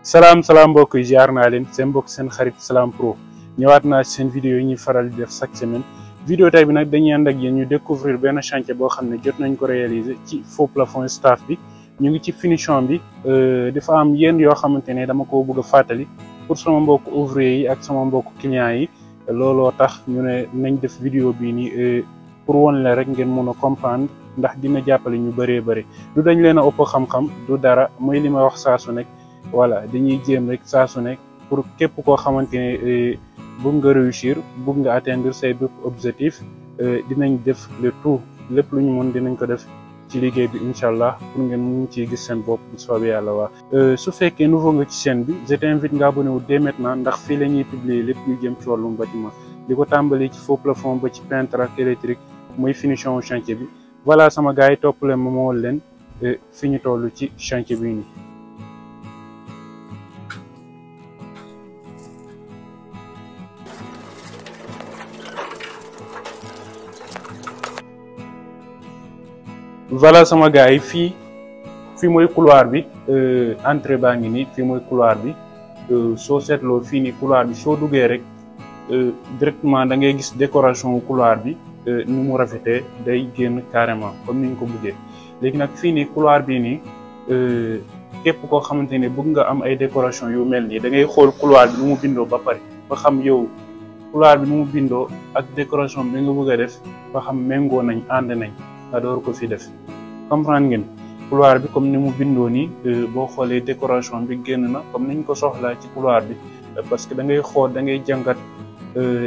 salaam mbokk yi ziar naa leen seen mbokk seen xarit Salam Pro ñëwaat naa seen vidéo yi ñuy faral di def chaque semaine vidéo tey bi nag dañuy ànd ak yéen ñu découvrir benn chantier boo xam ne jot nañ ko réaliser ci faux plafond staff bi ñu ngi ci finition bi dafa am yenn yoo xamante ne dama ko bëgg a fàttali pour sama mbokk ouvrier yi ak sama mbokk clients yi looloo tax ñu ne nañ def vidéo bii nii pour won la rek ngeen mën a comprendre ndax dina jàppale ñu bëree bëri du dañ leen a ëpp xam-xam du dara mooy li ma wax saa su nekk voilà dañuy jéem rek saa su nekk pour képp koo xamante ne bëgg nga réussir bëgg nga atteindre say bépp objectif dinañ def le tout lépp lu ñu mën dinañ ko def ci liggéey bi incha allah pour ngeen mun ciy gis seen bopp bu soobee yàlla waa. su fekkee nouveau nga ci chaîne bi je t'invite nga abonné wu dès maintenant ndax fii la ñuy publier lépp lu jëm ci wàllum bâtiment di ko tàmbali ci faux plafond ba ci peintre ak électrique mooy finition chantier bi voilà sama gars yi topp leen ma woon leen fi ñu toll ci chantier bi nii. voilà sama gars yi fii mooy couloir bi entrée baa ngi nii fii mooy couloir bi soo seetloo fii nii couloir bi soo duggee rek directement da ngay gis décoration couloir bi ni mu rafetee day génn carrément comme ni ñu ko bëggee léegi nag fii nii couloir bii nii képp koo xamante ne bëgg nga am ay décoration yu mel nii da ngay xool couloir bi nu mu bindoo ba pare ba xam yow couloir bi nu mu bindoo ak décoration bi nga bëgg a def ba xam méngoo nañ ànd nañ nga door ko fi def comprendre ngeen couloir bi comme ni mu bindoo nii boo xoolee décoration bi génn na comme niñ ko soxlaa ci couloir bi parce que da ngay xool da ngay jàngat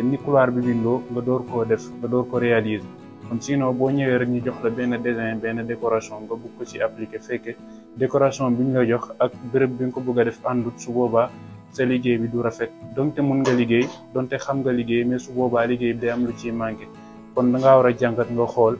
ni couloir bi bindoo nga door koo def nga door ko réaliser kon sinon boo ñëwee rek ñu jox la benn design benn décoration nga bëgg ko ci appliquer fekke décoration bi ñu la jox ak béréb bi nga ko bëgg a def àndut su boobaa sa liggéey bi du rafet donte mën nga liggéey donte xam nga liggéey mais su boobaa liggéey bi day am lu ciy manqué kon da ngaa war a jàngat nga xool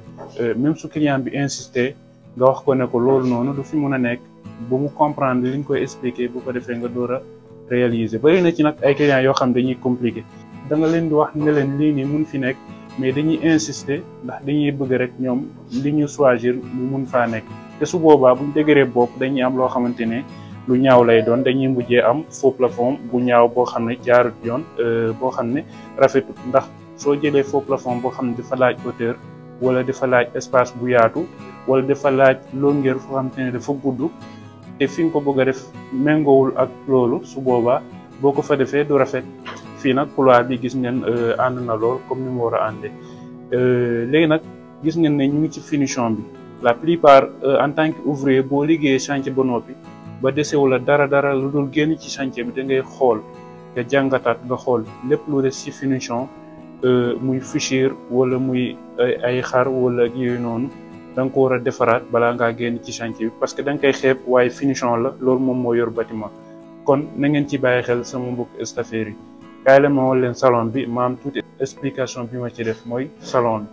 même su client bi insister nga wax ko ne ko loolu noonu du fi mun a nekk bu mu comprendre li ñu koy expliquer bu ko defee nga door a réaliser bari na ci nag ay clients yoo xam dañuy compliqué da nga leen di wax ne leen lii nii mun fi nekk mais dañuy insister ndax dañuy bëgg rek ñoom li ñu choisir mu mun faa nekk te su boobaa buñ dëgëree bopp dañuy am loo xamante ne lu ñaaw lay doon dañuy mujjee am faux plafond bu ñaaw boo xam ne jaarut yoon boo xam ne rafetut ndax soo jëlee faux plafond boo xam ne dafa laaj hauteur wala dafa laaj espace bu yaatu wala dafa laaj longueur foo xamante ne dafa gudd te fi nga ko bëgg a def méngoowul ak loolu su boobaa boo ko fa defee du rafet fii nag couloir bi gis ngeen ànd na lool comme ni mu war a àndee léegi nag gis ngeen ne ñu ngi ci finition bi la plupart en tant que ouvrier boo liggéeyee chantier ba noppi ba desewu la dara lu dul génn ci chantier bi da ngay xool nga jàngataat nga xool lépp lu des ci finition muy fichir wala muy ay xar wala yooyu noonu da nga ko war a defaraat balaa ngaa génn ci chantier bi parce que da nga koy xeeb waaye finition la loolu moom moo yor bâtiment kon na ngeen ci bàyyi xel sama mbokk staffeur yi kaay la ma woon leen salon bi ma am tuuti explication bi ma ci def mooy salon bi.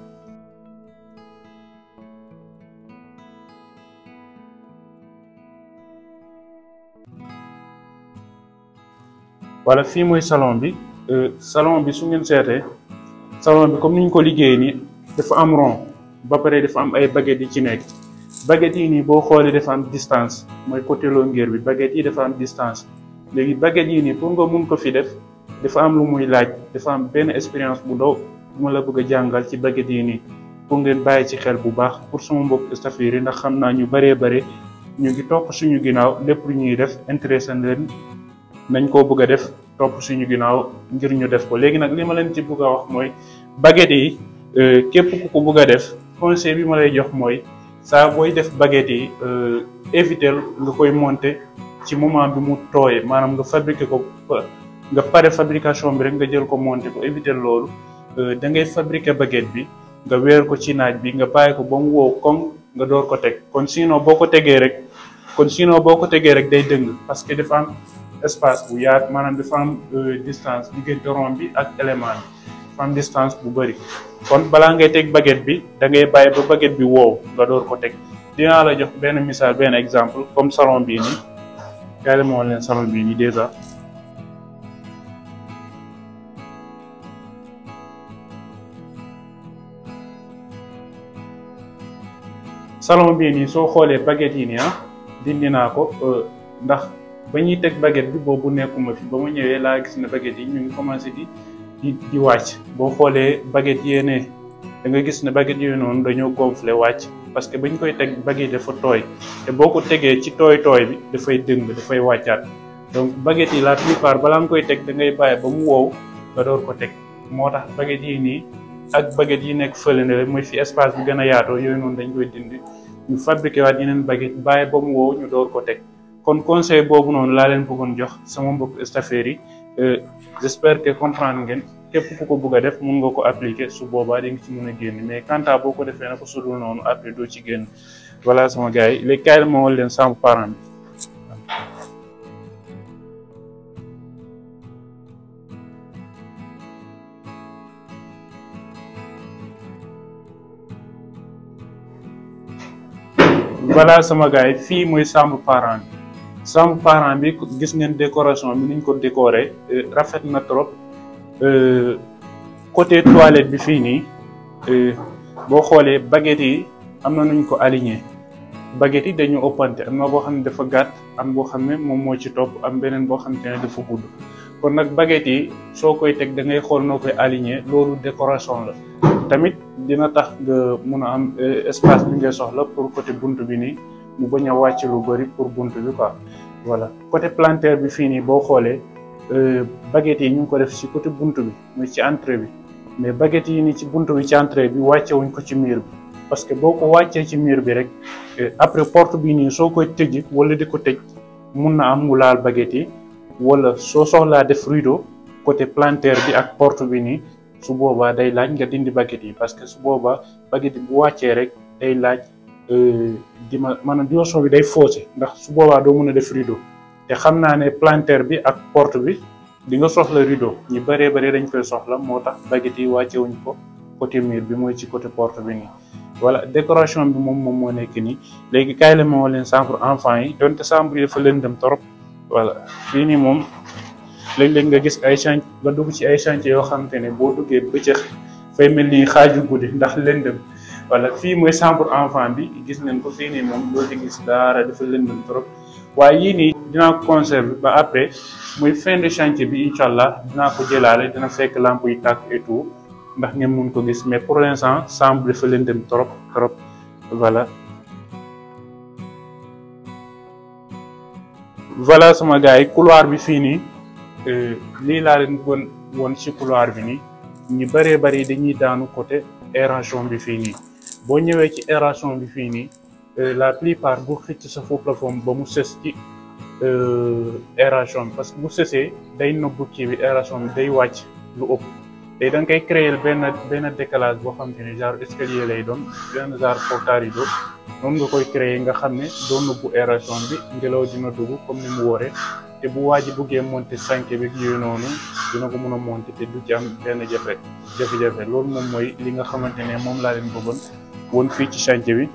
voilà fii mooy salon bi su ngeen seetee salon bi comme ni ñu ko liggéeyee nii dafa am rond ba pare dafa am ay baguettes yi ci nekk baguettes yi nii boo xoolee dafa am distance mooy côté longueur bi baguettes yi dafa am distance léegi baguettes yi nii pour nga mun ko fi def dafa am lu muy laaj dafa am benn expérience bu ndaw bu ma la bëgg a jàngal ci baguettes yi nii pour ngeen bàyyi ci xel bu baax pour sama mbokk staffeur yi ndax xam naa ñu bëree ñu ngi topp suñu ginnaaw lépp lu ñuy def intéressé na leen nañ koo bëgg a def topp suñu ginnaaw ngir ñu def ko léegi nag li ma leen ci bëgg a wax mooy baguettes yi képp ku ko bëgg a def conseil bi ma lay jox mooy saa booy def baguettes yi éviter nga koy monter ci moment bi mu tooyee maanaam nga fabriquer ko nga pare fabrication bi rek nga jël ko monter ko éviter loolu da ngay fabriquer baguette bi nga weer ko ci naaj bi nga bàyyi ko ba mu wow koŋ nga door ko teg kon sinon boo ko tegee rek day dëng parce que dafa am espace bu yaatu maanaam dafa am distance diggante rond bi ak élément bi dafa am distance bu bëri kon balaa ngay teg baguette bi da ngay bàyyi ba baguette bi wow nga door ko teg dinaa la jox benn misaal benn exemple comme salon bii nii kaay la ma woon leen salon bii nii déjà salon bii nii soo xoolee baguette yi nii dindi naa ko ndax ba ñuy teg baguette bi boobu nekkuma fi ba ma ñëwee laa gis ne baguette yi ñu ngi commencé di wàcc boo xoolee baguette yéene da nga gis ne baguette yooyu noonu dañoo gonflé wàcc parce que bañ koy teg baguette dafa tooy te boo ko tegee ci tooy bi dafay dëng dafay wàccaat donc baguette yi la plupart balaa nga koy teg da ngay bàyyi ba mu wow nga door ko teg moo tax baguette yi nii ak baguette yi nekk fële ne mooy fi espace bi gën a yaatoo yooyu noonu dañ koy dindi ñu fabriqué waat yeneen baguette bàyyi ba mu wow ñu door ko teg kon conseil boobu noonu laa leen bëggoon jox sama mbokk staffeurs yi j'espère que comprendre ngeen képp ku ko bëgg a def mun nga ko appliquer su boobaa di nga ci mën a génn mais quant à boo ko defee na ko sudul noonu après doo ci génn voilà sama gars yi léegi kaay la ma wal leen sama parent bi voilà sama gars yi fii mooy chambre parent bi gis ngeen décoration bi niñ ko décoré rafet na trop côté toilette bi fii nii boo xoolee baguette yi am na nuñ ko aligné baguette yi dañu ëppante am na boo xam ne dafa gàtt am boo xam ne moom moo ci topp am beneen boo xam ne dafa gudd kon nag baguette yi soo koy teg da ngay xool noo koy aligné loolu décoration la tamit dina tax nga mun a am espace bi ngay soxla pour côté bunt bi nii mu bañ a wàcc lu bëri pour bunt bi quoi voilà côté planter bi fii nii boo xoolee baguette yi ñu ngi ko def ci côté bunt bi muy ci entrée bi mais baguette yi nii ci bunt bi ci entrée bi wàcce wuñ ko ci mur bi parce que boo ko wàccee ci mur bi rek après porte bi nii soo koy tëj wala di ko tëj mun na am mu laal baguette yi wala soo soxlaa def rideau côté planter bi ak porte bi nii su boobaa day laaj nga dindi baguette yi parce que su boobaa baguette yi bu wàccee rek day laaj maanaam dimension bi day faussé ndax su boobaa doo mën a def rideau te xam naa ne planter bi ak porte bi di nga soxla rideau ñu bëree bëri dañ koy soxla moo tax baguette yi wàcce wuñ ko côté mur bi mooy ci côté porte bi nii voilà décoration bi moom moo nekk nii léegi kaay la moo leen chambre enfant yi donte chambre yi dafa lëndëm trop voilà fii nii moom léeg-léeg nga gis ay chantier nga dugg ci ay chantier yoo xamante ne boo duggee bëccëg fay mel ni xaaju guddi ndax lëndëm voilà fii mooy chambre enfant bi gis ngeen ko fii nii moom doo ci gis dara dafa lëndëm trop waaye yii nii dinaa ko conserver ba après muy fin de chantier bi incha allah dinaa ko jëlaale dina fekk lampe yi tàkk et tout ndax ngeen mun ko gis mais pour l'instant chambre dafa lëndëm trop voilà. voilà sama gars yi couloir bi fii nii lii laa leen woon ci couloir bi nii ñu bëree bëri dañuy daanu côté aération bi fii nii boo ñëwee ci aération bi fii nii la plupart bu xëcc sa faux plafond ba mu sës ci aération bi parce que bu sësee day nëbbu kii bi aération bi day wàcc lu ëpp te da nga koy créer benn décalage boo xam te ne genre escalier lay doon benn genre porte-rideau noonu nga koy créer nga xam ne doo nëbbu aération bi ngelaw dina dugg comme ni mu waree te bu waa ji buggee monter sànke bi yooyu noonu dina ko mën a monter te du ci am benn jafe-jafe loolu moom mooy li nga xamante ne moom laa leen bëggoon woon fii ci chantier bi.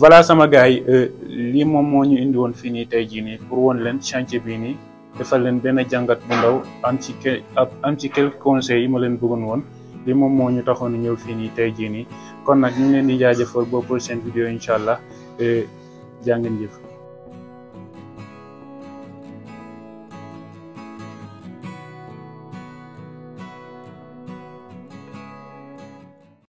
voilà sama gars yi lii moom moo ñu indi woon fii nii tey jii nii pour woon leen chantier bii nii defal leen benn jàngat bu ndaw am ci quelques conseils yi ma leen bëggoon woon lii moom moo ñu taxoon ñëw fii nii tey jii nii kon nag ñu ngi leen di jaajëfal ba prochaine vidéo incha allah jaa ngeen jëf.